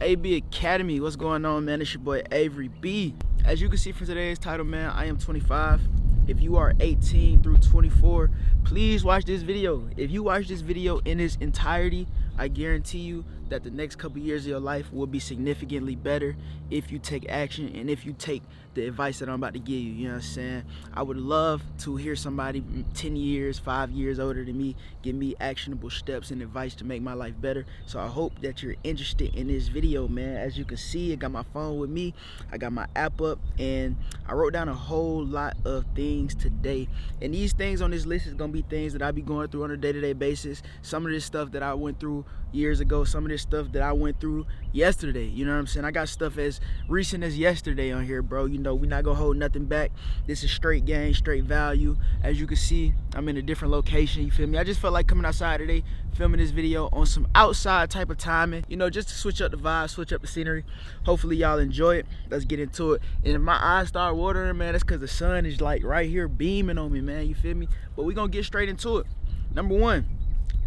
AB Academy. What's going on, man? It's your boy Avery B. As you can see from today's title, man, I am 25. If you are 18 through 24, please watch this video. If you watch this video in its entirety, I guarantee you that the next couple years of your life will be significantly better if you take action and if you take the advice that I'm about to give you. You know what I'm saying? I would love to hear somebody 10 years, 5 years older than me give me actionable steps and advice to make my life better. So I hope that you're interested in this video, man. As you can see, I got my phone with me, I got my app up, and I wrote down a whole lot of things today. And these things on this list is gonna be things that I be going through on a day-to-day basis. Some of this stuff that I went through years ago, some of this stuff that I went through yesterday. You know what I'm saying? I got stuff as recent as yesterday on here, bro. You know, we not gonna hold nothing back. This is straight game, straight value. As you can see, I'm in a different location, you feel me? I just felt like coming outside today, filming this video on some outside type of timing, you know, just to switch up the vibe, switch up the scenery. Hopefully y'all enjoy it. Let's get into it. And if my eyes start watering, man, that's because the sun is like right here beaming on me, man, you feel me? But we gonna get straight into it. Number one,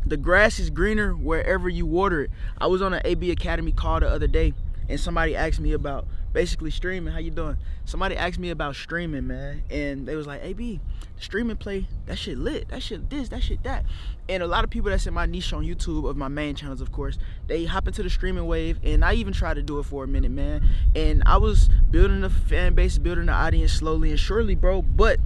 the grass is greener wherever you water it. I was on an AB Academy call the other day, and somebody asked me about basically streaming. How you doing? Somebody asked me about streaming, man, and they was like, AB, streaming play, that shit lit, that shit this, that shit that. And a lot of people that's in my niche on YouTube, of my main channels, of course, they hop into the streaming wave, and I even tried to do it for a minute, man. And I was building a fan base, building the audience slowly and surely, bro, but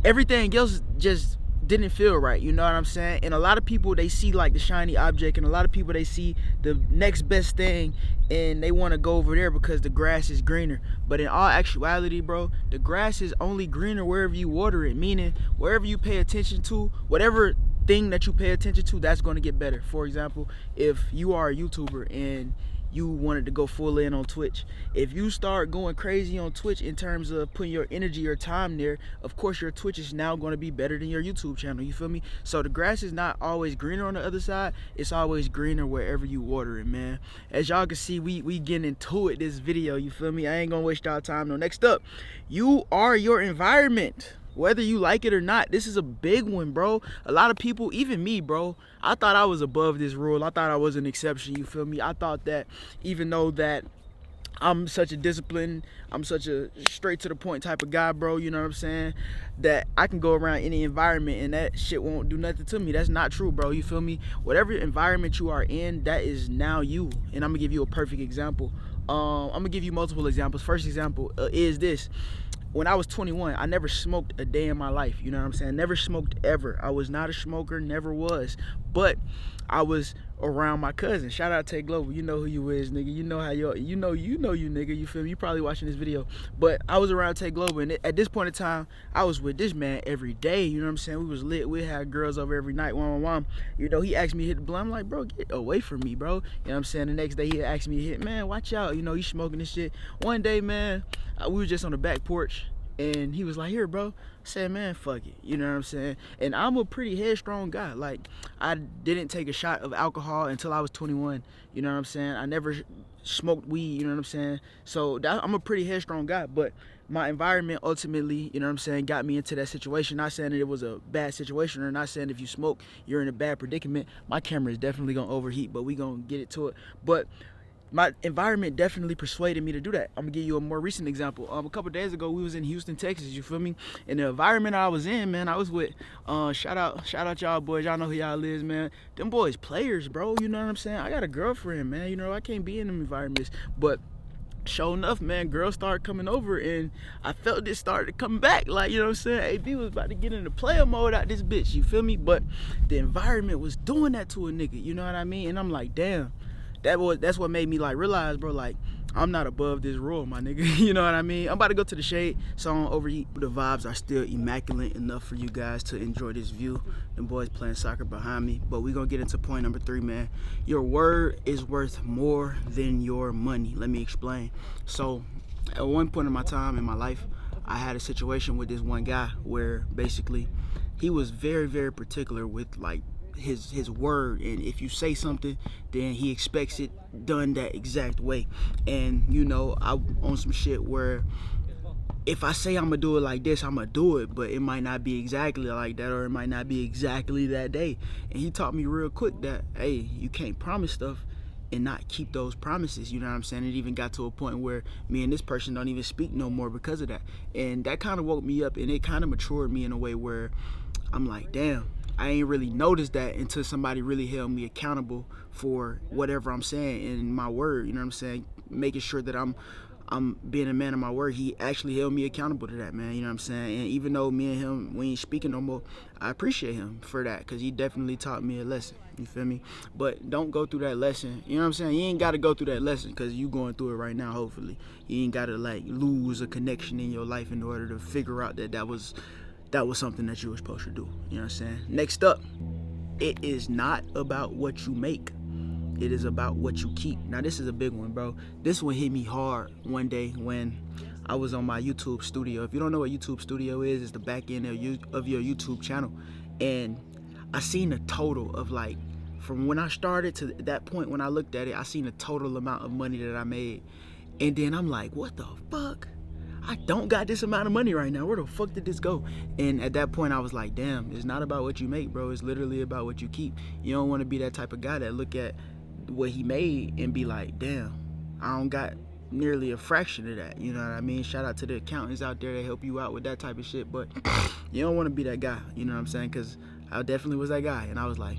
everything else just didn't feel right, you know what I'm saying? And a lot of people, they see like the shiny object, and a lot of people, they see the next best thing, and they want to go over there because the grass is greener. But in all actuality, bro, the grass is only greener wherever you water it, meaning wherever you pay attention to, whatever thing that you pay attention to, that's going to get better. For example, if you are a YouTuber and you wanted to go full in on Twitch, if you start going crazy on Twitch in terms of putting your energy or time there, of course your Twitch is now going to be better than your YouTube channel, you feel me? So the grass is not always greener on the other side, it's always greener wherever you water it, man. As y'all can see, we getting into it this video, you feel me? I ain't gonna waste y'all time. No, next up, you are your environment. Whether you like it or not, this is a big one, bro. A lot of people, even me, bro, I thought I was above this rule. I thought I was an exception, you feel me? I thought that even though that I'm such a disciplined, I'm such a straight to the point type of guy, bro, you know what I'm saying, that I can go around any environment and that shit won't do nothing to me. That's not true, bro, you feel me? Whatever environment you are in, that is now you. And I'm gonna give you a perfect example. I'm gonna give you multiple examples. First example is this. When I was 21, I never smoked a day in my life, you know what I'm saying? Never smoked ever. I was not a smoker, never was. But I was around my cousin. Shout out Tay Global. You know who you is, nigga. You know how you know you nigga. You feel me? You probably watching this video. But I was around Tay Global, and at this point in time, I was with this man every day. You know what I'm saying? We was lit. We had girls over every night, one. You know, he asked me to hit the blunt. I'm like, bro, get away from me, bro. You know what I'm saying? The next day he asked me to hit, man, watch out. You know, he's smoking this shit. One day, man, we were just on the back porch, and he was like, here, bro. I said, man, fuck it. You know what I'm saying? And I'm a pretty headstrong guy. Like, I didn't take a shot of alcohol until I was 21. You know what I'm saying? I never smoked weed, you know what I'm saying? So I'm a pretty headstrong guy, but my environment ultimately, you know what I'm saying, got me into that situation. Not saying that it was a bad situation, or not saying if you smoke, you're in a bad predicament. My camera is definitely gonna overheat, but we gonna get it to it. But my environment definitely persuaded me to do that. I'm gonna give you a more recent example. A couple days ago, we was in Houston, Texas, you feel me? And the environment I was in, man, I was with, shout out y'all boys, y'all know who y'all is, man. Them boys players, bro, you know what I'm saying? I got a girlfriend, man, you know, I can't be in them environments. But sure enough, man, girls started coming over, and I felt this started coming back. Like, you know what I'm saying? AB was about to get into player mode out this bitch, you feel me? But the environment was doing that to a nigga, you know what I mean? And I'm like, damn. That's what made me like realize, bro, like, I'm not above this rule, my nigga. You know what I mean? I'm about to go to the shade, so I don't overheat. The vibes are still immaculate enough for you guys to enjoy this view. Them boys playing soccer behind me. But we're gonna get into point number 3, man. Your word is worth more than your money. Let me explain. So at one point in my time in my life, I had a situation with this one guy where basically he was very, very particular with like his word, and if you say something, then he expects it done that exact way. And you know, I on some shit where if I say I'm gonna do it like this, I'm gonna do it, but it might not be exactly like that, or it might not be exactly that day. And he taught me real quick that, hey, you can't promise stuff and not keep those promises. You know what I'm saying? It even got to a point where me and this person don't even speak no more because of that. And that kind of woke me up, and it kind of matured me in a way where I'm like, damn, I ain't really noticed that until somebody really held me accountable for whatever I'm saying in my word. You know what I'm saying? Making sure that I'm being a man of my word. He actually held me accountable to that, man. You know what I'm saying? And even though me and him, we ain't speaking no more, I appreciate him for that, because he definitely taught me a lesson. You feel me? But don't go through that lesson. You know what I'm saying? You ain't got to go through that lesson because you going through it right now, hopefully. You ain't got to, like, lose a connection in your life in order to figure out that was something that you were supposed to do. You know what I'm saying? Next up, it is not about what you make. It is about what you keep. Now, this is a big one, bro. This one hit me hard one day when I was on my YouTube studio. If you don't know what YouTube studio is, it's the back end of your YouTube channel. And I seen a total of, like, from when I started to that point when I looked at it, I seen a total amount of money that I made. And then I'm like, what the fuck? I don't got this amount of money right now. Where the fuck did this go? And at that point, I was like, damn, it's not about what you make, bro. It's literally about what you keep. You don't want to be that type of guy that look at what he made and be like, damn, I don't got nearly a fraction of that. You know what I mean? Shout out to the accountants out there that help you out with that type of shit. But you don't want to be that guy. You know what I'm saying? Because I definitely was that guy. And I was like,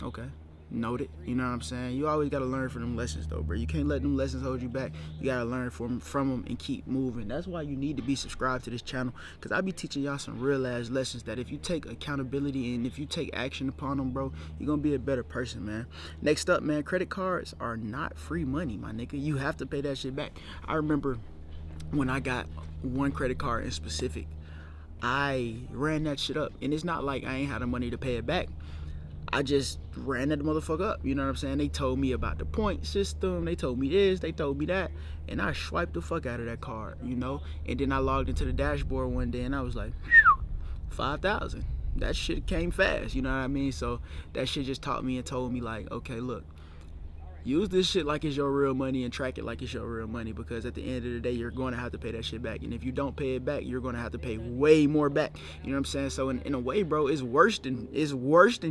okay. Noted. You know what I'm saying? You always got to learn from them lessons, though, bro. You can't let them lessons hold you back. You got to learn from them and keep moving. That's why you need to be subscribed to this channel, because I be teaching y'all some real ass lessons that if you take accountability and if you take action upon them, bro, you're gonna be a better person, man. Next up, man, credit cards are not free money, my nigga. You have to pay that shit back. I remember when I got one credit card in specific, I ran that shit up, and it's not like I ain't had the money to pay it back. I just ran that motherfucker up. You know what I'm saying? They told me about the point system. They told me this. They told me that. And I swiped the fuck out of that card, you know? And then I logged into the dashboard one day and I was like, 5,000. That shit came fast, you know what I mean? So that shit just taught me and told me, like, okay, look, use this shit like it's your real money and track it like it's your real money, because at the end of the day, you're going to have to pay that shit back. And if you don't pay it back, you're going to have to pay way more back. You know what I'm saying? So in a way, bro, it's worse than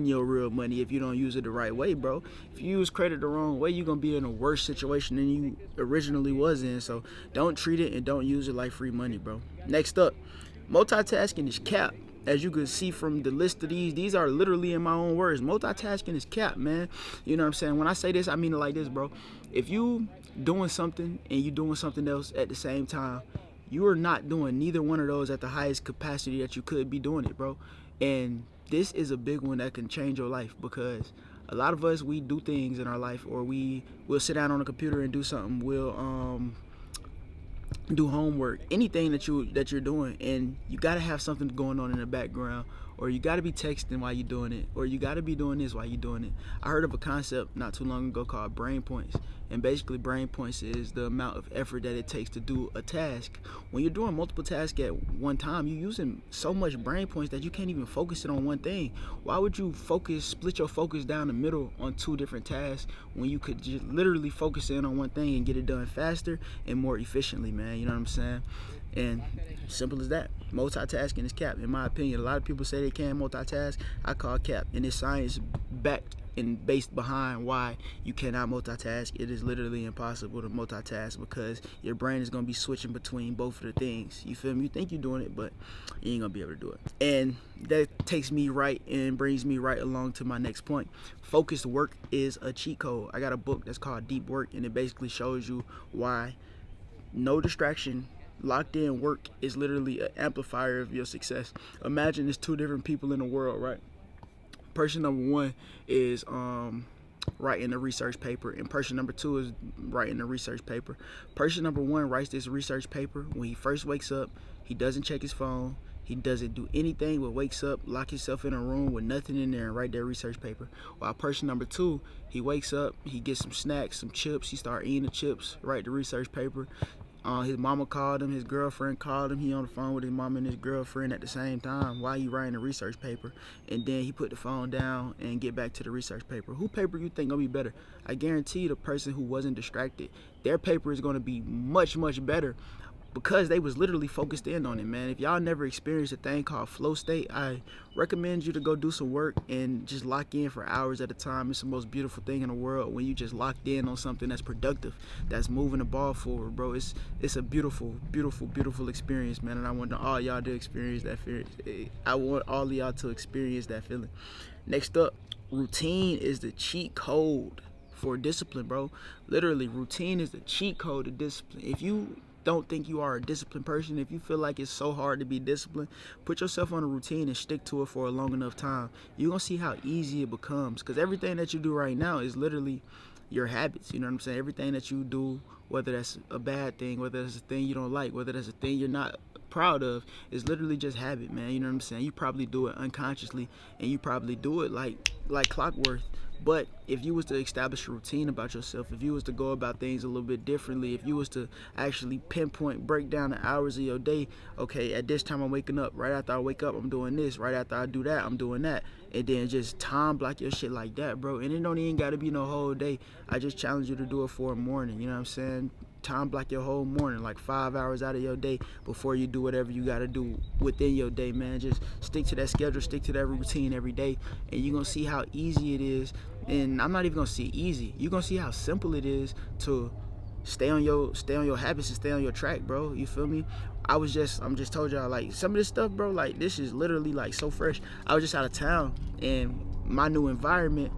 your real money if you don't use it the right way, bro. If you use credit the wrong way, you're going to be in a worse situation than you originally was in. So don't treat it and don't use it like free money, bro. Next up, multitasking is cap. As you can see from the list of these are literally in my own words. Multitasking is cap, man. You know what I'm saying? When I say this, I mean it like this, bro. If you doing something and you doing something else at the same time, you are not doing neither one of those at the highest capacity that you could be doing it, bro. And this is a big one that can change your life, because a lot of us, we do things in our life, or we'll sit down on a computer and do something. We'll do homework, anything that you're doing, and you got to have something going on in the background, or you got to be texting while you're doing it, or you got to be doing this while you're doing it. I heard of a concept not too long ago called brain points, and basically brain points is the amount of effort that it takes to do a task. When you're doing multiple tasks at one time, you're using so much brain points that you can't even focus it on one thing. Why would you split your focus down the middle on two different tasks when you could just literally focus in on one thing and get it done faster and more efficiently, man? You know what I'm saying? And simple as that. Multitasking is cap, in my opinion. A lot of people say they can multitask. I call cap, and it's science backed and based behind why you cannot multitask. It is literally impossible to multitask, because your brain is gonna be switching between both of the things. You feel me? You think you're doing it, but you ain't gonna be able to do it. And that takes me right and brings me right along to my next point. Focused work is a cheat code. I got a book that's called Deep Work, and it basically shows you why no distraction, locked in work is literally an amplifier of your success. Imagine there's two different people in the world, right? Person number one is writing a research paper, and person number two is writing a research paper. Person number one writes this research paper. When he first wakes up, he doesn't check his phone. He doesn't do anything but wakes up, lock himself in a room with nothing in there, and write that research paper. While person number two, he wakes up, he gets some snacks, some chips, he start eating the chips, write the research paper. His mama called him, his girlfriend called him. He on the phone with his mama and his girlfriend at the same time while he writing the research paper. And then he put the phone down and get back to the research paper. Who paper you think gonna be better? I guarantee the person who wasn't distracted, their paper is gonna be much, much better. because they was literally focused in on it, man. If y'all never experienced a thing called flow state, I recommend you to go do some work and just lock in for hours at a time. It's the most beautiful thing in the world when you just locked in on something that's productive, that's moving the ball forward, bro. It's a beautiful, beautiful, beautiful experience, man. And I want all y'all to experience that feeling. I want all of y'all to experience that feeling. Next up, routine is the cheat code for discipline, bro. Literally, routine is the cheat code to discipline. If you don't think you are a disciplined person, if you feel like it's so hard to be disciplined, put yourself on a routine and stick to it for a long enough time. You're gonna see how easy it becomes, because everything that you do right now is literally your habits. You know what I'm saying? Everything that you do, whether that's a bad thing, whether that's a thing you don't like, whether that's a thing you're not proud of, is literally just habit, man. You know what I'm saying? You probably do it unconsciously, and you probably do it like clockwork. But if you was to establish a routine about yourself, if you was to go about things a little bit differently, if you was to actually pinpoint, break down the hours of your day, okay, at this time I'm waking up, right after I wake up I'm doing this, right after I do that I'm doing that, and then just time block your shit like that, bro. And it don't even gotta be no whole day. I just challenge you to do it for a morning, you know what I'm saying? Time block your whole morning, like 5 hours out of your day before you do whatever you got to do within your day, man. Just stick to that schedule, stick to that routine every day, and you're gonna see how easy it is. And I'm not even gonna see easy, you're gonna see how simple it is to stay on your habits and stay on your track, bro. You feel me? I'm just told y'all, like, some of this stuff, bro, like, this is literally like so fresh. I was just out of town, and my new environment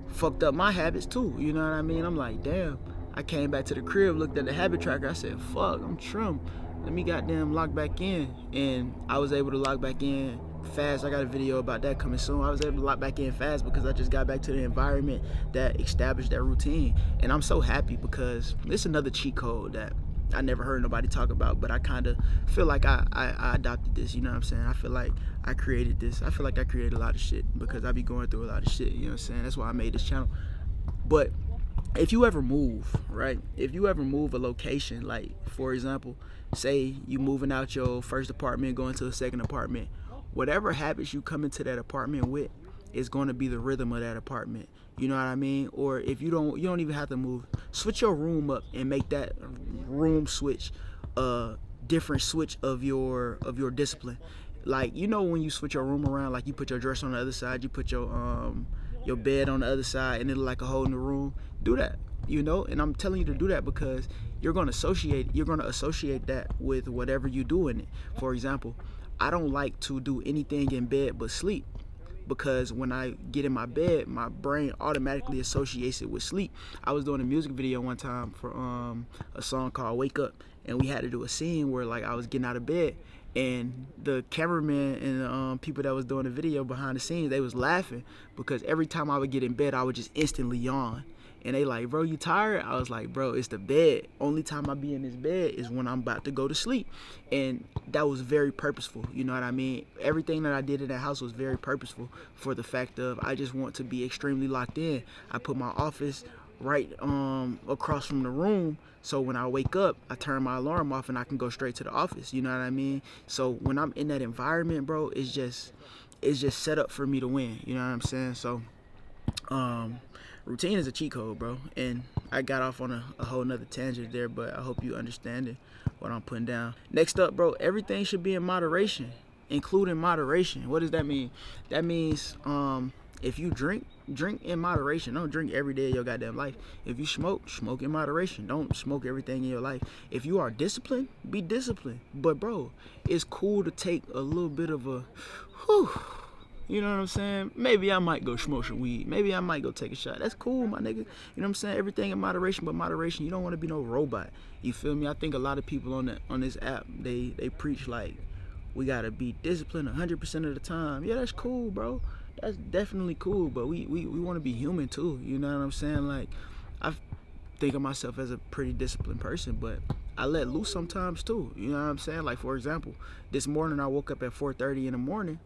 fucked up my habits too, you know what I mean? I'm like, damn. I came back to the crib, looked at the habit tracker, I said, fuck, I'm trim. Let me goddamn lock back in. And I was able to lock back in fast. I got a video about that coming soon. I was able to lock back in fast because I just got back to the environment that established that routine. And I'm so happy because it's another cheat code that I never heard nobody talk about, but I kind of feel like I adopted this, you know what I'm saying? I feel like I created this. I feel like I created a lot of shit because I be going through a lot of shit, you know what I'm saying? That's why I made this channel. But if you ever move, right? If you ever move a location, like, for example, say you moving out your first apartment, going to a second apartment, whatever habits you come into that apartment with is going to be the rhythm of that apartment. You know what I mean? Or if you don't even have to move. Switch your room up and make that room switch a different switch of your discipline. Like, you know, when you switch your room around, like you put your dresser on the other side, you put your bed on the other side, and it'll like a whole new room. Do that, you know. And I'm telling you to do that because you're gonna associate that with whatever you do in it. For example, I don't like to do anything in bed but sleep, because when I get in my bed, my brain automatically associates it with sleep. I was doing a music video one time for a song called Wake Up, and we had to do a scene where, like, I was getting out of bed, and the cameraman and the people that was doing the video behind the scenes, they was laughing because every time I would get in bed, I would just instantly yawn. And they like, bro, you tired? I was like, bro, it's the bed. Only time I be in this bed is when I'm about to go to sleep. And that was very purposeful, you know what I mean? Everything that I did in that house was very purposeful for the fact of I just want to be extremely locked in. I put my office right across from the room, so when I wake up, I turn my alarm off and I can go straight to the office, you know what I mean? So when I'm in that environment, bro, it's just set up for me to win, you know what I'm saying? So routine is a cheat code, bro. And I got off on a whole nother tangent there, but I hope you understand what I'm putting down. Next up, bro, everything should be in moderation, including moderation. What does that mean? That means if you drink in moderation. Don't drink every day of your goddamn life. If you smoke in moderation. Don't smoke everything in your life. If you are disciplined, be disciplined. But bro, it's cool to take a little bit of a you know what I'm saying? Maybe I might go smoke some weed. Maybe I might go take a shot. That's cool, my nigga. You know what I'm saying? Everything in moderation, but moderation, you don't want to be no robot. You feel me? I think a lot of people on this app, they preach like we gotta be disciplined 100% of the time. Yeah, that's cool, bro. That's definitely cool, but we want to be human too. You know what I'm saying? Like, I think of myself as a pretty disciplined person, but I let loose sometimes too. You know what I'm saying? Like, for example, this morning I woke up at 4:30 in the morning,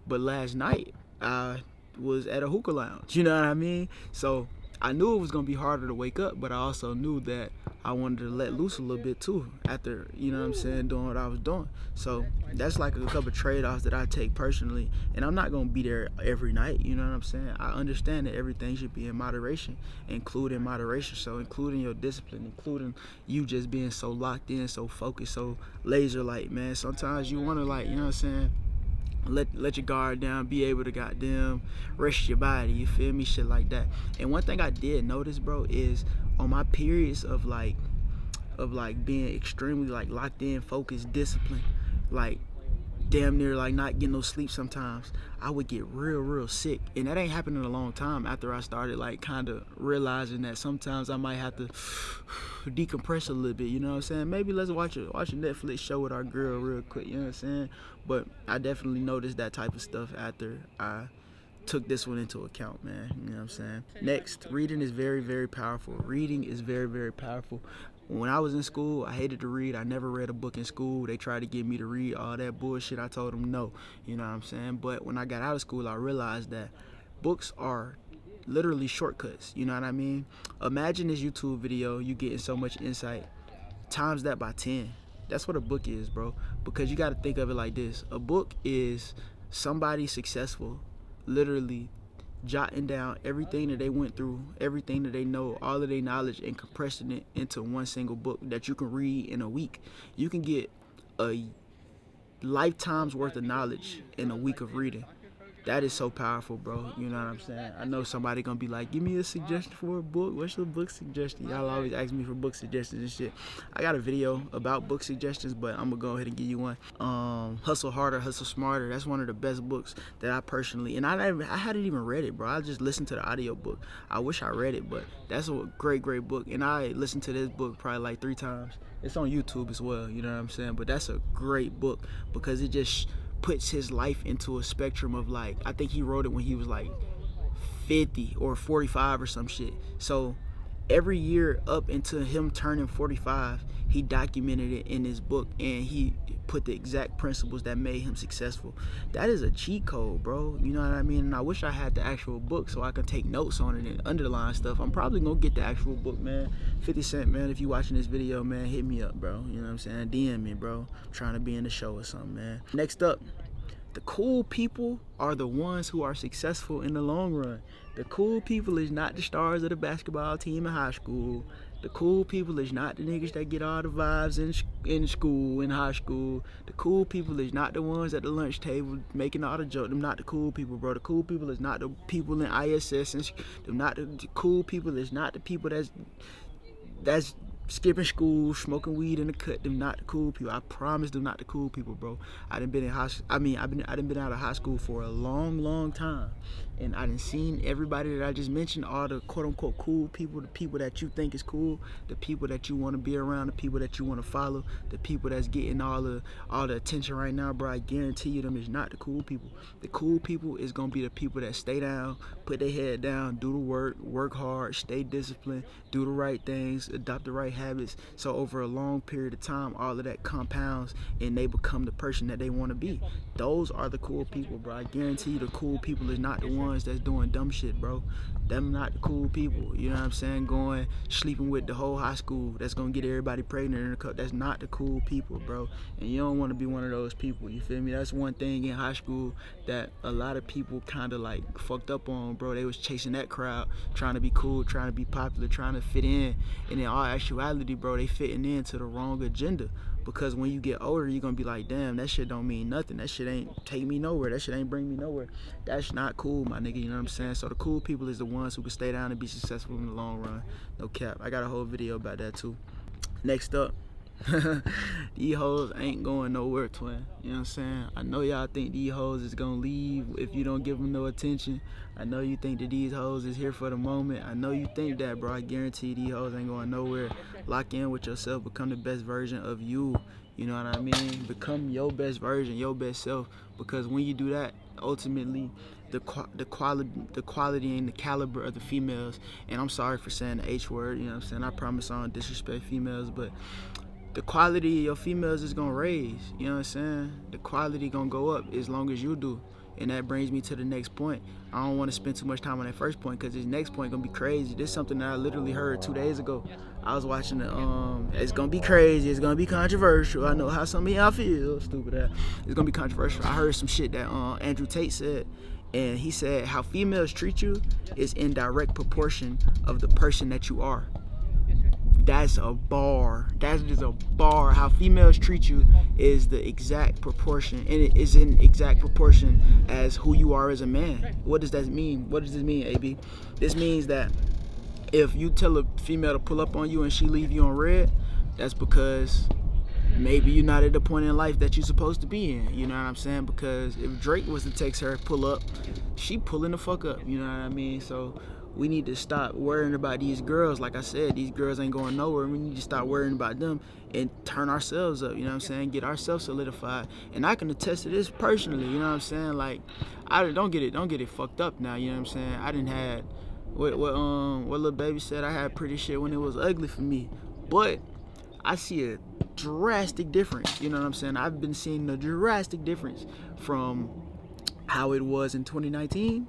but last night I was at a hookah lounge. You know what I mean? So I knew it was gonna be harder to wake up, but I also knew that I wanted to let loose a little bit too after, you know what I'm saying, doing what I was doing. So that's like a couple trade-offs that I take personally, and I'm not gonna be there every night, you know what I'm saying. I understand that everything should be in moderation, including moderation. So including your discipline, including you just being so locked in, so focused, so laser like, man. Sometimes you want to, like, you know what I'm saying, let your guard down, be able to goddamn rest your body, you feel me, shit like that. And one thing I did notice, bro, is on my periods of being extremely like locked in, focused, disciplined, like damn near like not getting no sleep sometimes, I would get real sick. And that ain't happened in a long time after I started like kind of realizing that sometimes I might have to decompress a little bit, you know what I'm saying. Maybe let's watch a Netflix show with our girl real quick, you know what I'm saying. But I definitely noticed that type of stuff after I took this one into account, man. You know what I'm saying? Next, reading is very powerful. Reading is very powerful. When I was in school, I hated to read. I never read a book in school. They tried to get me to read all that bullshit. I told them no, you know what I'm saying? But when I got out of school, I realized that books are literally shortcuts, you know what I mean? Imagine this YouTube video, you getting so much insight, times that by 10. That's what a book is, bro. Because you got to think of it like this. A book is somebody successful literally jotting down everything that they went through, everything that they know, all of their knowledge, and compressing it into one single book that you can read in a week. You can get a lifetime's worth of knowledge in a week of reading. That is so powerful, bro. You know what I'm saying? I know somebody gonna be like, give me a suggestion for a book. What's your book suggestion? Y'all always ask me for book suggestions and shit. I got a video about book suggestions, but I'm gonna go ahead and give you one. Hustle Harder, Hustle Smarter. That's one of the best books that I personally, and I hadn't even read it, bro. I just listened to the audio book. I wish I read it, but that's a great book. And I listened to this book probably like 3 times. It's on YouTube as well, you know what I'm saying? But that's a great book because it just puts his life into a spectrum of like, I think he wrote it when he was like 50 or 45 or some shit. So every year up until him turning 45, he documented it in his book, and he put the exact principles that made him successful. That is a cheat code, bro. You know what I mean? And I wish I had the actual book so I could take notes on it and underline stuff. I'm probably gonna get the actual book, man. 50 Cent, man, if you watching this video, man, hit me up, bro. You know what I'm saying? DM me, bro. I'm trying to be in the show or something, man. Next up, the cool people are the ones who are successful in the long run. The cool people is not the stars of the basketball team in high school. The cool people is not the niggas that get all the vibes in school, in high school. The cool people is not the ones at the lunch table making all the jokes. Them not the cool people, bro. The cool people is not the people in ISS. And them not the cool people is not the people that's skipping school, smoking weed in the cut. Them not the cool people. I promise them not the cool people, bro. I done been out of high school for a long time, and I done seen everybody that I just mentioned, all the quote unquote cool people, the people that you think is cool, the people that you want to be around, the people that you want to follow, the people that's getting all the attention right now, bro. I guarantee you them is not the cool people. The cool people is gonna be the people that stay down, put their head down, do the work hard, stay disciplined, do the right things, adopt the right habits. So over a long period of time, all of that compounds and they become the person that they want to be. Those are the cool people, bro. I guarantee you the cool people is not the ones that's doing dumb shit, bro. Them not the cool people. You know what I'm saying? Going sleeping with the whole high school that's gonna get everybody pregnant in the cup. That's not the cool people, bro. And you don't want to be one of those people. You feel me? That's one thing in high school that a lot of people kind of like fucked up on, bro. They was chasing that crowd, trying to be cool, trying to be popular, trying to fit in. And in all actuality, bro, they fitting into the wrong agenda. Because when you get older, you're gonna be like, damn, that shit don't mean nothing. That shit ain't take me nowhere. That shit ain't bring me nowhere. That's not cool, my nigga. You know what I'm saying? So the cool people is the ones who can stay down and be successful in the long run. No cap. I got a whole video about that too. Next up, these hoes ain't going nowhere, twin. You know what I'm saying? I know y'all think these hoes is gonna leave if you don't give them no attention. I know you think that these hoes is here for the moment. I know you think that, bro. I guarantee these hoes ain't going nowhere. Lock in with yourself. Become the best version of you. You know what I mean? Become your best version, your best self. Because when you do that, ultimately, the quality and the caliber of the females, and I'm sorry for saying the H word, you know what I'm saying? I promise I don't disrespect females, but the quality of your females is gonna raise, you know what I'm saying? The quality gonna go up as long as you do. And that brings me to the next point. I don't want to spend too much time on that first point because this next point gonna be crazy. This is something that I literally heard 2 days ago. I was watching the it's gonna be crazy, it's gonna be controversial. I know how some of y'all feel, stupid ass. It's gonna be controversial. I heard some shit that Andrew Tate said, and he said how females treat you is in direct proportion of the person that you are. That's a bar. That's just a bar. How females treat you is the exact proportion, and it is in exact proportion as who you are as a man. What does that mean? What does this mean, AB? This means that if you tell a female to pull up on you and she leave you on red, that's because maybe you're not at the point in life that you're supposed to be in. You know what I'm saying? Because if Drake was to text her, pull up, she pulling the fuck up. You know what I mean? So we need to stop worrying about these girls. Like I said, these girls ain't going nowhere. We need to stop worrying about them and turn ourselves up, you know what I'm saying? Get ourselves solidified. And I can attest to this personally, you know what I'm saying? Like, I don't get it fucked up now, you know what I'm saying? I didn't had what little baby said, I had pretty shit when it was ugly for me. But I see a drastic difference, you know what I'm saying? I've been seeing a drastic difference from how it was in 2019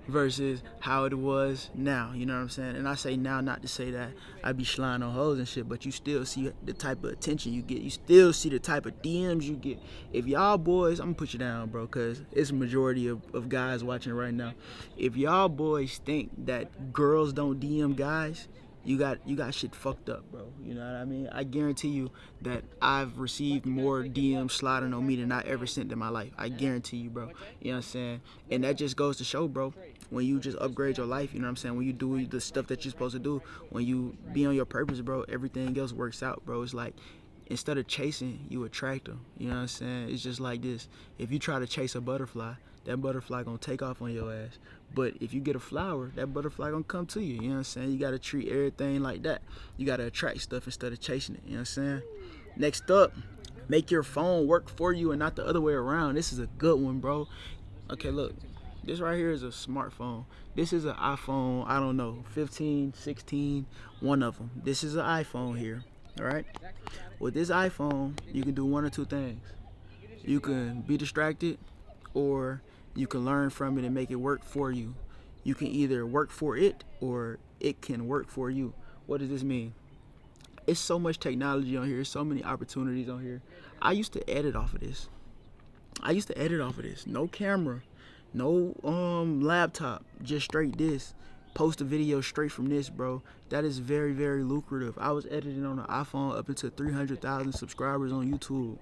versus how it was now, you know what I'm saying? And I say now not to say that I be sliding on hoes and shit, but you still see the type of attention you get. You still see the type of DMs you get. If y'all boys, I'm gonna put you down, bro, because it's a majority of guys watching right now. If y'all boys think that girls don't DM guys, you got shit fucked up, bro. You know what I mean? I guarantee you that I've received more DMs sliding on me than I ever sent in my life. I guarantee you, bro. You know what I'm saying? And that just goes to show, bro, when you just upgrade your life, you know what I'm saying? When you do the stuff that you're supposed to do, when you be on your purpose, bro, everything else works out, bro. It's like, instead of chasing, you attract them. You know what I'm saying? It's just like this. If you try to chase a butterfly, that butterfly gonna take off on your ass. But if you get a flower, that butterfly gonna come to you. You know what I'm saying? You gotta treat everything like that. You gotta attract stuff instead of chasing it. You know what I'm saying? Next up, make your phone work for you and not the other way around. This is a good one, bro. Okay, look. This right here is a smartphone. This is an iPhone, I don't know, 15, 16, one of them. This is an iPhone here, all right? With this iPhone, you can do one or two things. You can be distracted, or you can learn from it and make it work for you. You can either work for it or it can work for you. What does this mean? It's so much technology on here, so many opportunities on here. I used to edit off of this. No camera, no laptop, just straight this. Post a video straight from this, bro. That is very, very lucrative. I was editing on an iPhone up into 300,000 subscribers on YouTube.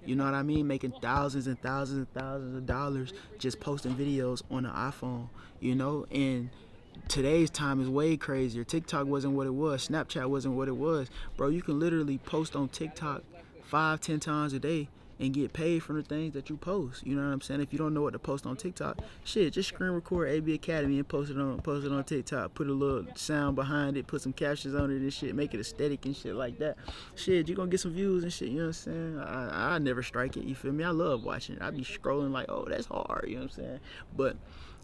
You know what I mean? Making thousands and thousands and thousands of dollars just posting videos on an iPhone, you know? And today's time is way crazier. TikTok wasn't what it was. Snapchat wasn't what it was. Bro, you can literally post on TikTok 5-10 times a day and get paid for the things that you post. You know what I'm saying? If you don't know what to post on TikTok, shit, just screen record AB Academy and post it on TikTok. Put a little sound behind it, put some captions on it and shit, make it aesthetic and shit like that. Shit, you gonna get some views and shit, you know what I'm saying? I never strike it, you feel me? I love watching it. I be scrolling like, oh, that's hard, you know what I'm saying? But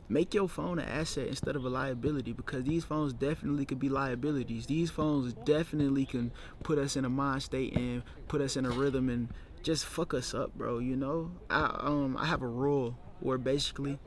make your phone an asset instead of a liability, because these phones definitely could be liabilities. These phones definitely can put us in a mind state and put us in a rhythm and just fuck us up, bro, you know? I have a rule where basically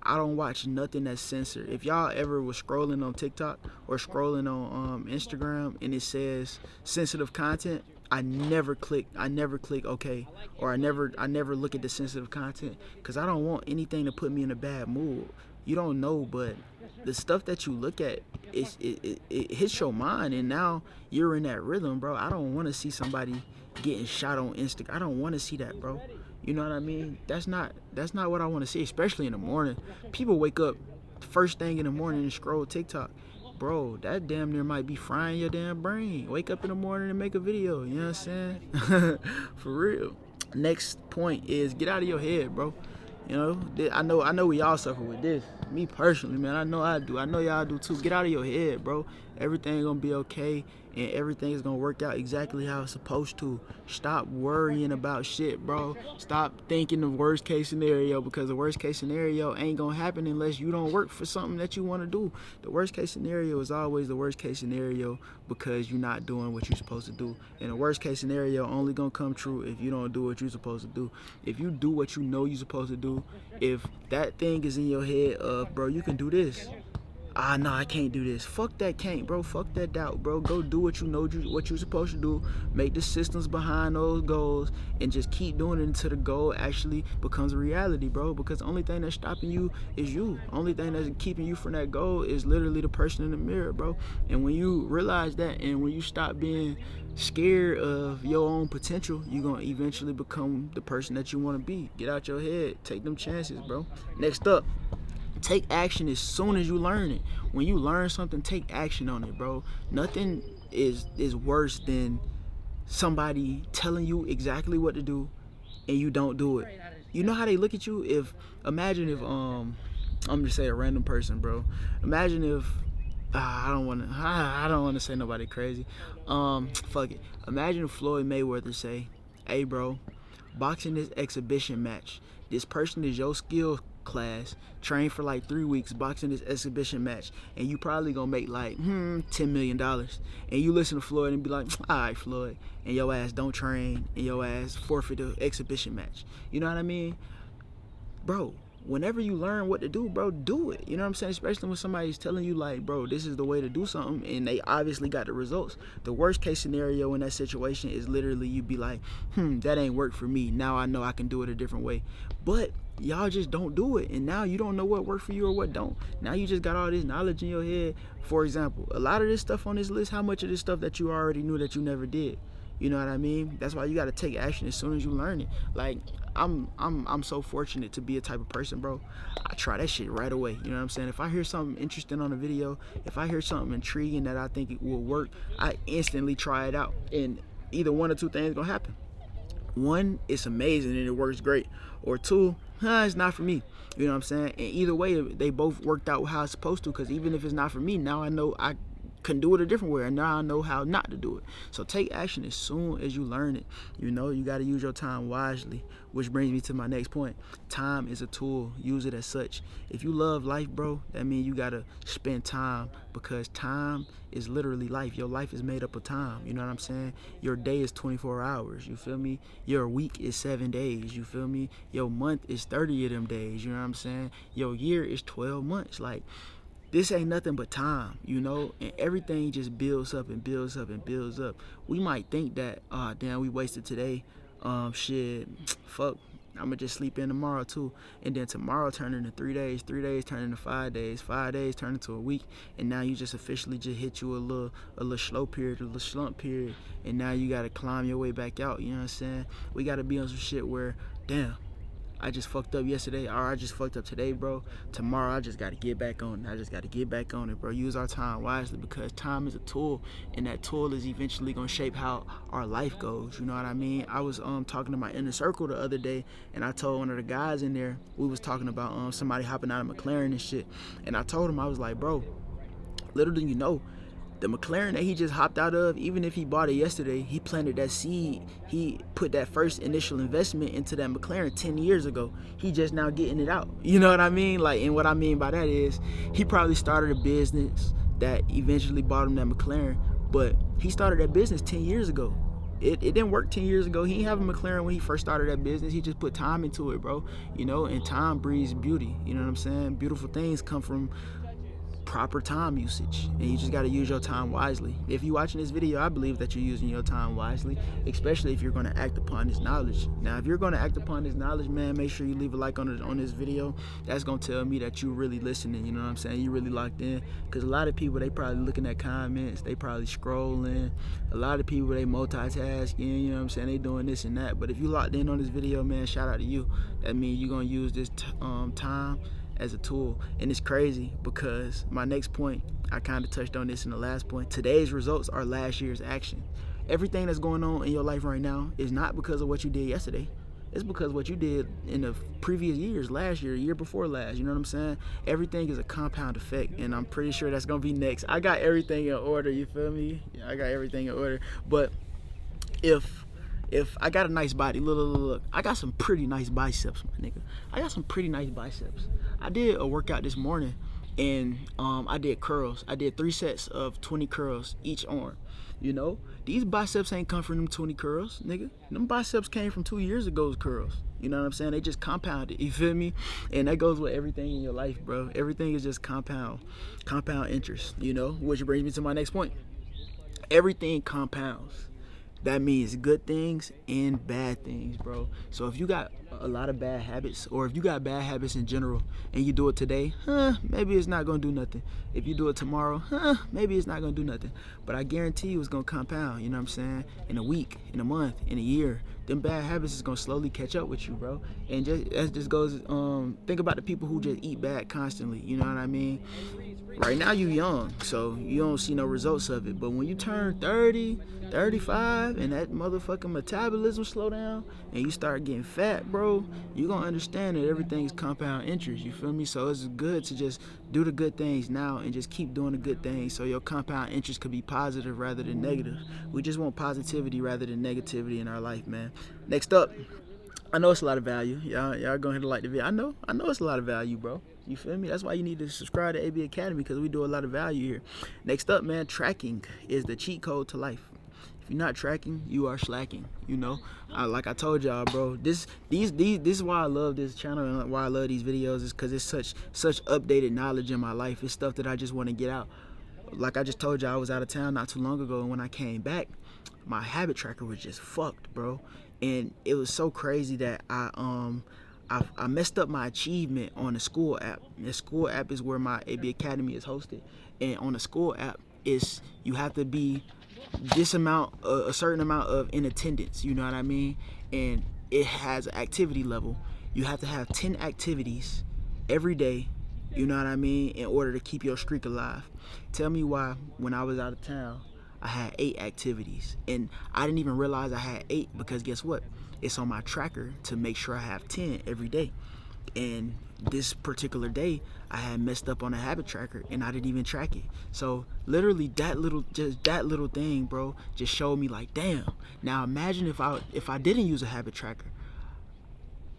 I don't watch nothing that's censored. If y'all ever was scrolling on TikTok or scrolling on Instagram and it says sensitive content, I never click okay, or I never look at the sensitive content, because I don't want anything to put me in a bad mood. You don't know, but the stuff that you look at, it hits your mind, and now you're in that rhythm, bro. I don't want to see somebody getting shot on Instagram. I don't want to see that, bro. You know what I mean? That's not what I want to see, especially in the morning. People wake up first thing in the morning and scroll TikTok. Bro, that damn near might be frying your damn brain. Wake up in the morning and make a video, you know what I'm saying? For real. Next point is get out of your head, bro. You know, I know we all suffer with this. Me personally, man, I know I do. I know y'all do too. Get out of your head, bro. Everything gonna be okay, and everything is gonna work out exactly how it's supposed to. Stop worrying about shit, bro. Stop thinking the worst case scenario, because the worst case scenario ain't gonna happen unless you don't work for something that you want to do. The worst case scenario is always the worst case scenario because you're not doing what you're supposed to do. And the worst case scenario only gonna come true if you don't do what you're supposed to do. If you do what you know you're supposed to do, if that thing is in your head of, bro, you can do this. No, I can't do this. Fuck that can't, bro. Fuck that doubt, bro. Go do what you know what you're supposed to do. Make the systems behind those goals and just keep doing it until the goal actually becomes a reality, bro. Because the only thing that's stopping you is you. Only thing that's keeping you from that goal is literally the person in the mirror, bro. And when you realize that, and when you stop being scared of your own potential, you're gonna eventually become the person that you want to be. Get out your head. Take them chances, bro. Next up, take action as soon as you learn it. When you learn something, take action on it, bro. Nothing is worse than somebody telling you exactly what to do and you don't do it. You know how they look at you? Imagine if I'm just say a random person, bro. Imagine if I don't want to say nobody crazy. Fuck it. Imagine if Floyd Mayweather say, "Hey, bro, boxing this exhibition match. This person is your skill class, train for like 3 weeks, boxing this exhibition match, and you probably gonna make like $10 million. And you listen to Floyd and be like, all right, Floyd, and your ass don't train, and your ass forfeit the exhibition match. You know what I mean? Bro, whenever you learn what to do, bro, do it. You know what I'm saying? Especially when somebody's telling you like, bro, this is the way to do something, and they obviously got the results. The worst case scenario in that situation is literally you be like, that ain't worked for me. Now I know I can do it a different way. But y'all just don't do it, and now you don't know what worked for you or what don't. Now you just got all this knowledge in your head. For example, a lot of this stuff on this list, how much of this stuff that you already knew that you never did? You know what I mean? That's why you got to take action as soon as you learn it. Like, I'm so fortunate to be a type of person, bro. I try that shit right away. You know what I'm saying? If I hear something interesting on a video, if I hear something intriguing that I think it will work, I instantly try it out. And either one or two things gonna happen. One, it's amazing and it works great. Or two, it's not for me. You know what I'm saying? And either way, they both worked out how it's supposed to, because even if it's not for me, now I know I can do it a different way, and now I know how not to do it. So take action as soon as you learn it. You know, you got to use your time wisely, which brings me to my next point. Time is a tool. Use it as such. If you love life, bro, that means you got to spend time, because time is literally life. Your life is made up of time. You know what I'm saying? Your day is 24 hours. You feel me? Your week is 7 days. You feel me? Your month is 30 of them days. You know what I'm saying? Your year is 12 months. Like, this ain't nothing but time, you know, and everything just builds up and builds up and builds up. We might think that, damn, we wasted today. Shit, fuck, I'ma just sleep in tomorrow too. And then tomorrow turn into 3 days, 3 days turn into 5 days, 5 days turn into a week, and now you just officially just hit you a little slow period, a little slump period, and now you gotta climb your way back out. You know what I'm saying? We gotta be on some shit where, damn, I just fucked up yesterday, or I just fucked up today, bro. Tomorrow, I just got to get back on it. I just got to get back on it, bro. Use our time wisely, because time is a tool, and that tool is eventually going to shape how our life goes. You know what I mean? I was talking to my inner circle the other day, and I told one of the guys in there, we was talking about somebody hopping out of McLaren and shit. And I told him, I was like, bro, little do you know, the McLaren that he just hopped out of, even if he bought it yesterday, he planted that seed. He put that first initial investment into that McLaren 10 years ago. He just now getting it out. You know what I mean? Like, and what I mean by that is he probably started a business that eventually bought him that McLaren, but he started that business 10 years ago. It didn't work 10 years ago. He didn't have a McLaren when he first started that business. He just put time into it, bro. You know, and time breeds beauty. You know what I'm saying? Beautiful things come from proper time usage, and you just got to use your time wisely. If you're watching this video, I believe that you're using your time wisely, especially if you're going to act upon this knowledge. Now, if you're going to act upon this knowledge, man, make sure you leave a like on this video. That's going to tell me that you really listening. You know what I'm saying? You really locked in, because a lot of people, they probably looking at comments, they probably scrolling. A lot of people, they multitasking, you know what I'm saying? They doing this and that. But if you locked in on this video, man, shout out to you. That means you're going to use this time as a tool. And it's crazy, because my next point, I kind of touched on this in the last point. Today's results are last year's action. Everything that's going on in your life right now is not because of what you did yesterday. It's because what you did in the previous years, last year, year before last. You know what I'm saying? Everything is a compound effect, and I'm pretty sure that's gonna be next. I got everything in order. You feel me? Yeah, I got everything in order. But if I got a nice body, look, I got some pretty nice biceps, my nigga. I got some pretty nice biceps. I did a workout this morning, and I did curls. I did 3 sets of 20 curls each arm. You know, these biceps ain't come from them 20 curls, nigga. Them biceps came from 2 years ago's curls. You know what I'm saying? They just compounded, you feel me? And that goes with everything in your life, bro. Everything is just compound interest, you know? Which brings me to my next point. Everything compounds. That means good things and bad things, bro. So if you got a lot of bad habits, or if you got bad habits in general, and you do it today, maybe it's not gonna do nothing. If you do it tomorrow, maybe it's not gonna do nothing. But I guarantee you it's gonna compound, you know what I'm saying? In a week, in a month, in a year, them bad habits is gonna slowly catch up with you, bro. And just goes, think about the people who just eat bad constantly, you know what I mean? Right now you young, so you don't see no results of it. But when you turn 30, 35, and that motherfucking metabolism slow down, and you start getting fat, bro, you gonna understand that everything's compound interest, you feel me? So it's good to just do the good things now and just keep doing the good things so your compound interest could be positive rather than negative. We just want positivity rather than negativity in our life, man. Next up, I know it's a lot of value. Y'all go ahead and like the video. I know it's a lot of value, bro. You feel me? That's why you need to subscribe to AB Academy, because we do a lot of value here. Next up, man, tracking is the cheat code to life. If you're not tracking, you are slacking. You know, like I told y'all, bro. This is why I love this channel and why I love these videos, is because it's such updated knowledge in my life. It's stuff that I just want to get out. Like I just told y'all, I was out of town not too long ago, and when I came back, my habit tracker was just fucked, bro. And it was so crazy that I messed up my achievement on the school app. The school app is where my AB Academy is hosted, and on the school app is you have to be this amount, a certain amount of in attendance. You know what I mean? And it has an activity level. You have to have 10 activities every day. You know what I mean? In order to keep your streak alive. Tell me why when I was out of town, I had 8 activities, and I didn't even realize I had 8, because guess what? It's on my tracker to make sure I have 10 every day. And this particular day, I had messed up on a habit tracker, and I didn't even track it. So literally that little thing, bro, just showed me like, damn. Now imagine if I didn't use a habit tracker.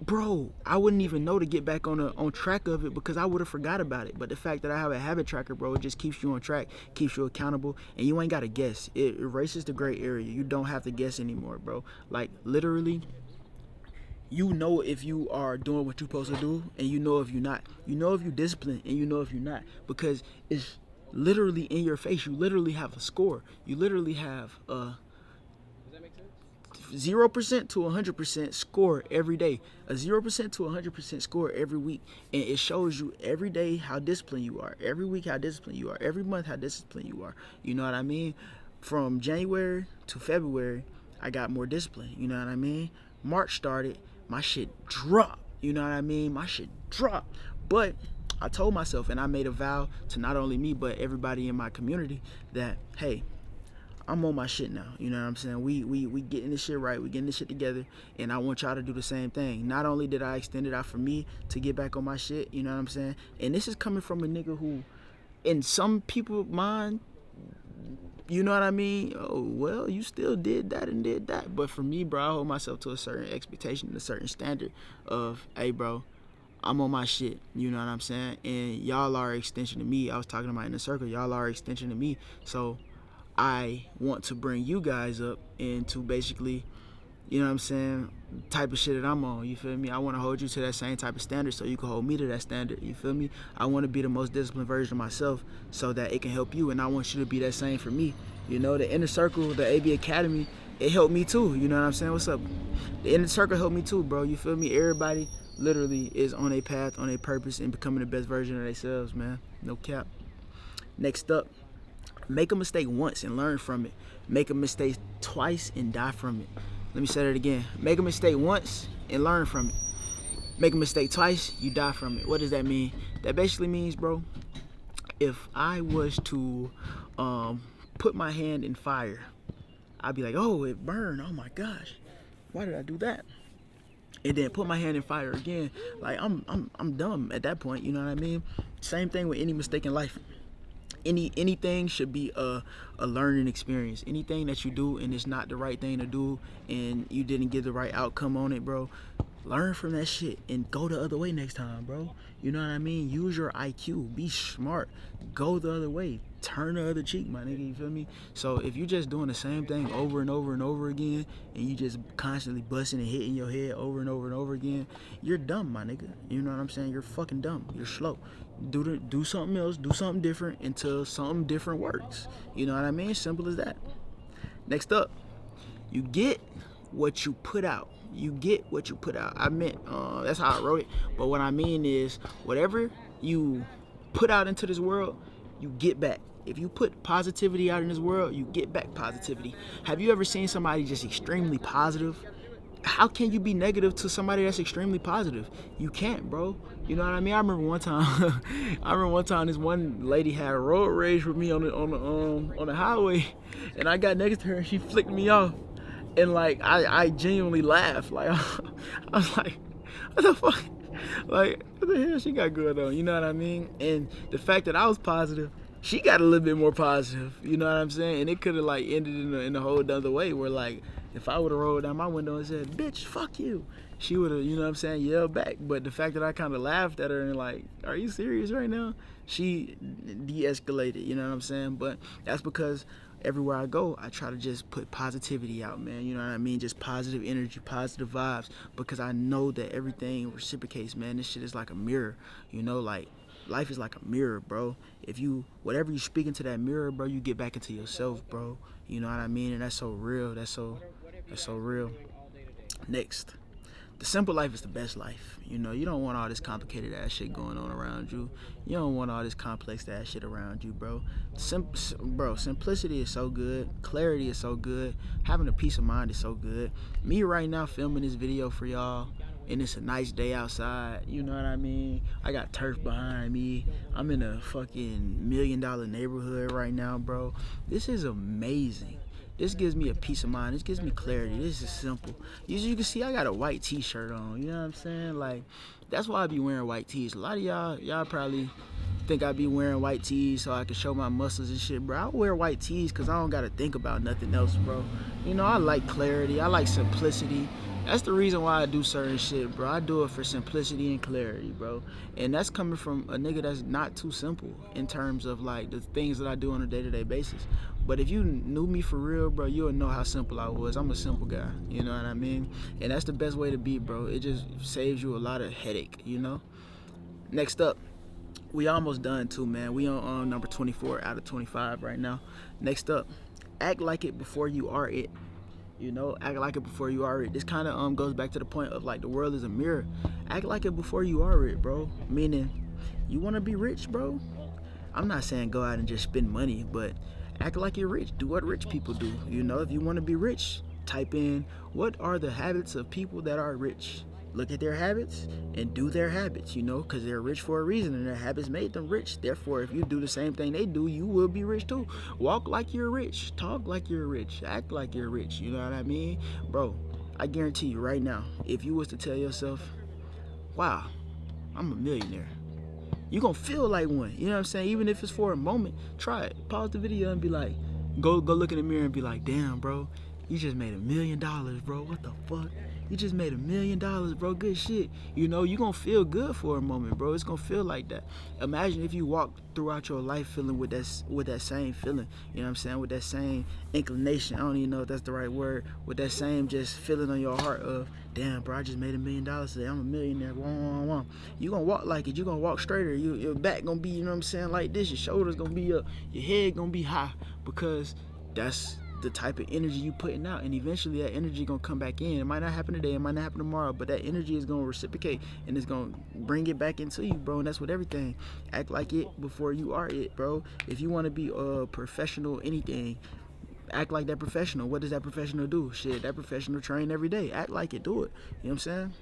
Bro, I wouldn't even know to get back on track of it, because I would have forgot about it. But the fact that I have a habit tracker, bro, it just keeps you on track, keeps you accountable, and you ain't got to guess. It erases the gray area. You don't have to guess anymore, bro. Like, literally, you know if you are doing what you're supposed to do, and you know if you're not. You know if you're disciplined, and you know if you're not, because it's literally in your face. You literally have a score. You literally have a 0% to 100% score every day, a 0% to 100% score every week, and it shows you every day how disciplined you are, every week how disciplined you are, every month how disciplined you are. You know what I mean? From January to February, I got more discipline. You know what I mean? March started, my shit dropped. You know what I mean? My shit dropped. But I told myself, and I made a vow to not only me but everybody in my community, that hey, I'm on my shit now. You know what I'm saying? We getting this shit right. We getting this shit together. And I want y'all to do the same thing. Not only did I extend it out for me to get back on my shit, you know what I'm saying? And this is coming from a nigga who, in some people's mind, you know what I mean? Oh, well, you still did that and did that. But for me, bro, I hold myself to a certain expectation, a certain standard of, hey, bro, I'm on my shit. You know what I'm saying? And y'all are an extension of me. I was talking about in the circle. Y'all are an extension of me. So I want to bring you guys up into basically, you know what I'm saying, type of shit that I'm on, you feel me? I want to hold you to that same type of standard so you can hold me to that standard, you feel me? I want to be the most disciplined version of myself so that it can help you, and I want you to be that same for me. You know, the inner circle, the AB Academy, it helped me too, you know what I'm saying? What's up? The inner circle helped me too, bro, you feel me? Everybody literally is on a path, on a purpose, and becoming the best version of themselves, man. No cap. Next up, make a mistake once and learn from it. Make a mistake twice and die from it. Let me say that again. Make a mistake once and learn from it. Make a mistake twice, you die from it. What does that mean? That basically means, bro, if I was to put my hand in fire, I'd be like, oh, it burned. Oh my gosh. Why did I do that? and then put my hand in fire again. Like I'm dumb at that point, you know what I mean? Same thing with any mistake in life. Anything should be a learning experience. Anything that you do and it's not the right thing to do and you didn't get the right outcome on it, bro, learn from that shit and go the other way next time, bro. You know what I mean? Use your IQ. Be smart. Go the other way. Turn the other cheek, my nigga. You feel me? So if you're just doing the same thing over and over and over again, and you just constantly busting and hitting your head over and over and over again, you're dumb, my nigga. You know what I'm saying? You're fucking dumb. You're slow. Do something else. Do something different until something different works. You know what I mean? Simple as that. Next up, you get what you put out. You get what you put out. I meant, that's how I wrote it. But what I mean is, whatever you put out into this world, you get back. If you put positivity out in this world, you get back positivity. Have you ever seen somebody just extremely positive? How can you be negative to somebody that's extremely positive? You can't, bro. You know what I mean? I remember one time this one lady had a road rage with me on the highway, and I got next to her and she flicked me off. And like I genuinely laughed. Like I was like, what the fuck? Like, what the hell she got going on? You know what I mean? And the fact that I was positive, she got a little bit more positive. You know what I'm saying? And it could have like ended in a whole other way where like if I would have rolled down my window and said, "Bitch, fuck you," she would have, you know what I'm saying, yelled back. But the fact that I kind of laughed at her and like, "Are you serious right now?" She de-escalated. You know what I'm saying? But that's because everywhere I go, I try to just put positivity out, man. You know what I mean? Just positive energy, positive vibes, because I know that everything reciprocates, man. This shit is like a mirror, you know, like life is like a mirror, bro. If you, whatever you speak into that mirror, bro, you get back into yourself, bro. You know what I mean? And that's so real. That's so real. Next. The simple life is the best life. You know, you don't want all this complicated ass shit going on around you. You don't want all this complex ass shit around you, bro. Simplicity is so good. Clarity is so good. Having a peace of mind is so good. Me right now filming this video for y'all, and it's a nice day outside. You know what I mean? I got turf behind me. I'm in a fucking $1 million neighborhood right now, bro. This is amazing. This gives me a peace of mind. This gives me clarity. This is simple. As you can see, I got a white t-shirt on. You know what I'm saying? Like, that's why I be wearing white tees. A lot of y'all probably think I be wearing white tees so I can show my muscles and shit, bro. I wear white tees because I don't got to think about nothing else, bro. You know, I like clarity. I like simplicity. That's the reason why I do certain shit, bro. I do it for simplicity and clarity, bro. And that's coming from a nigga that's not too simple in terms of like the things that I do on a day-to-day basis. But if you knew me for real, bro, you'll know how simple I was. I'm a simple guy, you know what I mean? And that's the best way to be, bro. It just saves you a lot of headache, you know? Next up, we almost done too, man. We on number 24 out of 25 right now. Next up, act like it before you are it. You know, act like it before you are it. This kind of goes back to the point of like the world is a mirror. Act like it before you are it, bro. Meaning, you want to be rich, bro? I'm not saying go out and just spend money, but act like you're rich. Do what rich people do. You know, if you want to be rich, type in what are the habits of people that are rich. Look at their habits and do their habits, you know, because they're rich for a reason and their habits made them rich. Therefore, if you do the same thing they do, you will be rich too. Walk like you're rich. Talk like you're rich. Act like you're rich. You know what I mean? Bro, I guarantee you right now, if you was to tell yourself, wow, I'm a millionaire, you're going to feel like one. You know what I'm saying? Even if it's for a moment, try it. Pause the video and be like, go look in the mirror and be like, damn, bro, you just made $1 million, bro. What the fuck? You just made $1 million, bro. Good shit. You know, you're going to feel good for a moment, bro. It's going to feel like that. Imagine if you walked throughout your life feeling with that same feeling. You know what I'm saying? With that same inclination. I don't even know if that's the right word. With that same just feeling on your heart of, damn, bro, I just made $1 million today. I'm a millionaire. You're going to walk like it. You're going to walk straighter. Your back going to be, you know what I'm saying, like this. Your shoulders going to be up. Your head going to be high, because that's the type of energy you putting out, and eventually that energy gonna come back in. It might not happen today, it might not happen tomorrow, but that energy is gonna reciprocate and it's gonna bring it back into you, bro. And that's with everything. Act like it before you are it, bro. If you want to be a professional anything, act like that professional. What does that professional do? Shit, that professional train every day. Act like it. Do it. You know what I'm saying?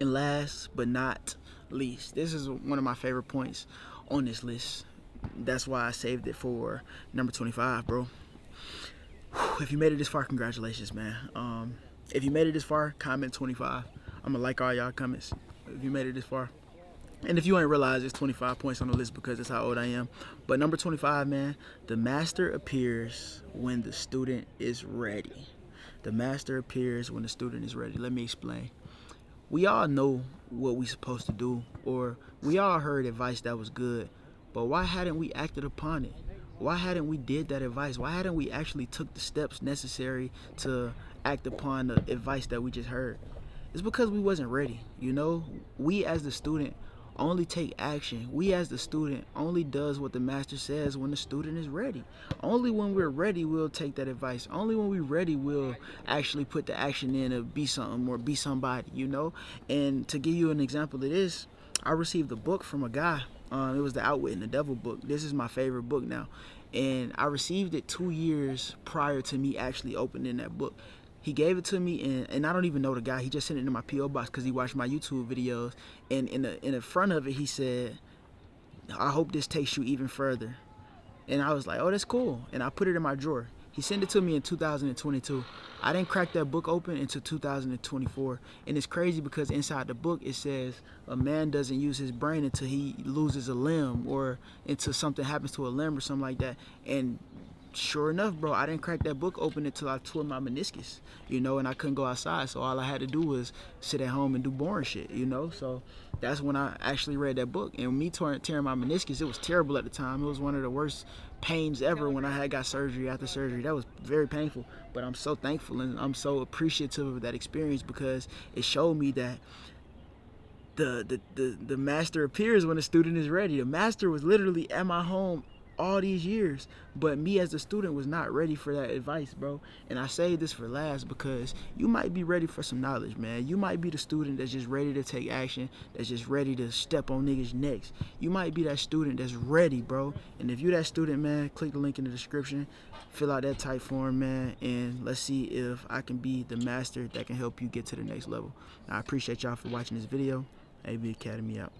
And last but not least, this is one of my favorite points on this list. That's why I saved it for number 25, bro. If you made it this far, congratulations, man. If you made it this far, comment 25. I'm gonna like all y'all comments if you made it this far. And if you ain't realized, it's 25 points on the list because that's how old I am. But number 25, man, the master appears when the student is ready. The master appears when the student is ready. Let me explain. We all know what we supposed to do, or we all heard advice that was good, but why hadn't we acted upon it? Why hadn't we did that advice? Why hadn't we actually took the steps necessary to act upon the advice that we just heard? It's because we wasn't ready. You know, we as the student only take action. We as the student only does what the master says when the student is ready. Only when we're ready we'll take that advice. Only when we're ready we'll actually put the action in to be something or be somebody, you know. And to give you an example of this, I received a book from a guy. It was the Outwitting the Devil book. This is my favorite book now, and I received it 2 years prior to me actually opening that book. He gave it to me, and I don't even know the guy. He just sent it in my P.O. box because he watched my YouTube videos. And in the front of it, he said, "I hope this takes you even further." And I was like, "Oh, that's cool." And I put it in my drawer. He sent it to me in 2022. I didn't crack that book open until 2024. And it's crazy because inside the book it says a man doesn't use his brain until he loses a limb or until something happens to a limb or something like that. And sure enough, bro, I didn't crack that book open until I tore my meniscus, you know, and I couldn't go outside. So all I had to do was sit at home and do boring shit, you know. So that's when I actually read that book. And me tearing my meniscus, it was terrible at the time. It was one of the worst pains ever when I had got surgery after surgery. That was very painful. But I'm so thankful and I'm so appreciative of that experience because it showed me that the master appears when the student is ready. The master was literally at my home all these years, but me as a student was not ready for that advice, bro. And I say this for last because you might be ready for some knowledge, man. You might be the student that's just ready to take action, that's just ready to step on niggas' necks. You might be that student that's ready, bro. And if you that student, man, click the link in the description, fill out that type form, man, and let's see if I can be the master that can help you get to the next level. I appreciate y'all for watching this video. AB Academy out.